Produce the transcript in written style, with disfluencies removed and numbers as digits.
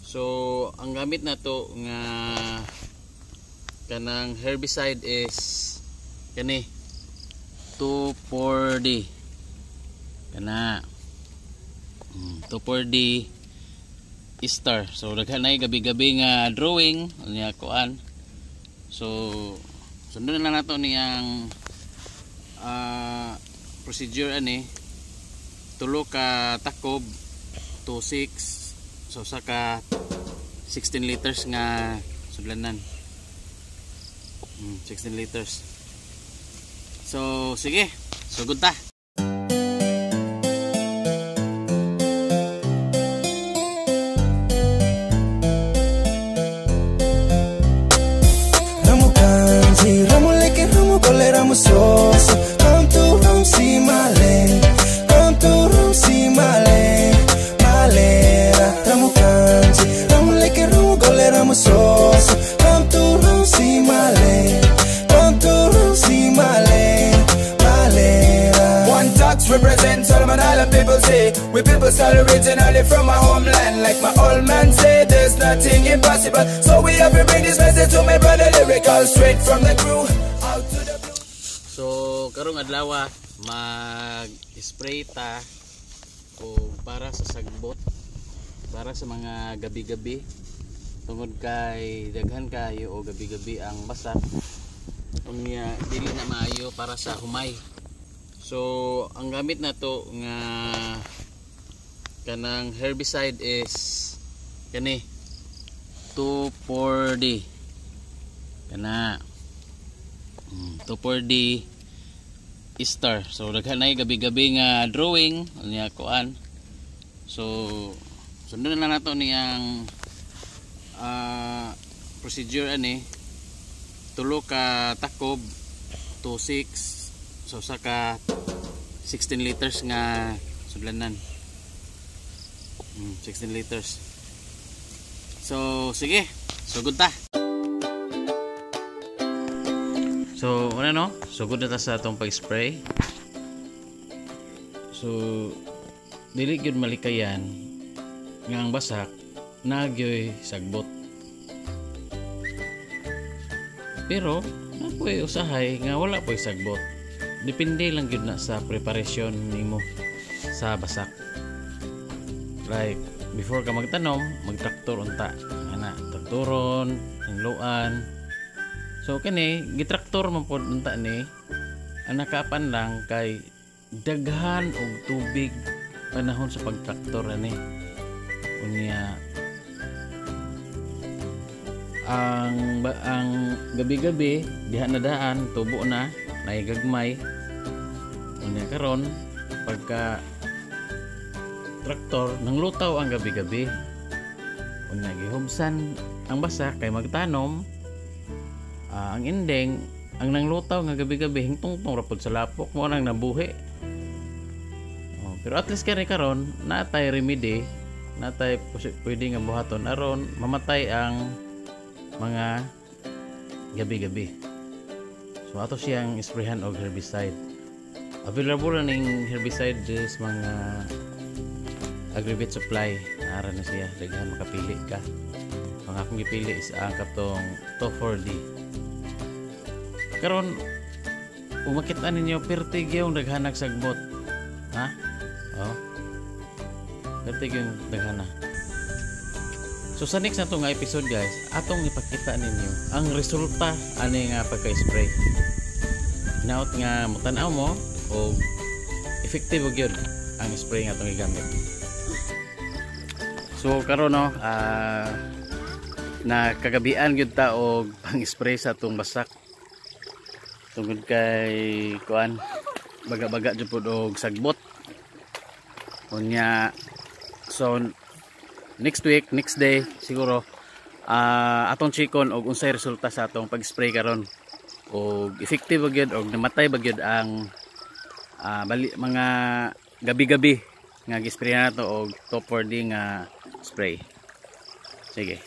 So ang gamit na to nga kanang herbicide is kani 2,4-D kana 2,4-D star. So daghan na gabi-gabi nga drawing niya kuan. So sundon na lang nato niyang procedure ani tulo ka takob to 6 so saka 16 liters nga sudlanan 16 liters. So sige, sugod ta. Ramo kanji, ramo leke, ramo kole, ramo soso. Come to ram si male, come to ram si male, malera. Ramo kanji, ramo leke, ramo kole, ramo soso. Come to ram si male, come to ram si male, malera. One touch represents Solomon Island people say. We people start originally from my homeland. Like my old man said, there's nothing impossible. So we have to bring this message to my brother lyrical, straight from the crew out to the blue. So karong adlaw mag-spray ta o para sa sagbot, para sa mga gabi-gabi tungod kay daghan kayo o gabi-gabi ang basak unya dili na maayo para sa humay. So ang gamit na to nga kanang herbicide is kani 2,4-D kana 2,4-D star. So daghan na gabi-gabi nga drawing niya kuan. So sundon na lang nato niyang procedure ani tulo ka takob to 6 so saka 16 liters nga sudlanan 16 liters. So sige, sugod ta. So ano no, sugod na ta sa atong pag-spray. So dili gyud malikayan nga ang basak nagyoy sagbot. Pero napoy usahay nga wala po'y sagbot. Depende lang gyud na sa preparasyon nimo sa basak. Like before ka magtanom, magtraktor unta. Ana, traktoron, hingluan. So kani gitraktor man pod unta ni. Ana kapan lang kay daghan og tubig panahon sa pagtraktor ani. Unya ang gabi-gabi diha na daan tubo na naigagmay. Unya karon pagka traktor nang lutaw ang gabi-gabi. Unya gihubsan ang basak kay magtanom. Ang ending ang nanglutaw nga gabi-gabi hingtong-tong rapod sa lapok mo nang nabuhi. Pero at least kani karon natay remedy, natay pwede nga buhaton aron mamatay ang mga gabi-gabi. So ato siyang sprayhan og herbicide. Available na ning herbicide sa mga aggregate supply. Ara na siya, daghan makapili ka. Ang akong gipili is ang katong 2,4-D. Karon umakita ninyo pertig yung daghanag sagbot. Ha? Oh. Pertig yung daghana. So sa next na to nga episode guys, atong ipakita ninyo ang resulta ani nga pagka-spray. Naot nga mutanaw mo o effective gyud ang spray nga atong igamit. So karon no, na kagabian gyud ta og pang-spray sa atong basak. Tungod kay kuan baga-baga jud pod og sagbot. Unya so next week, next day siguro atong chikon og unsay resulta sa atong pag-spray karon. Og effective gyud og namatay ba gyud ang mga gabi-gabi nga gisprayan nato og 2,4-D nga spray. Sige.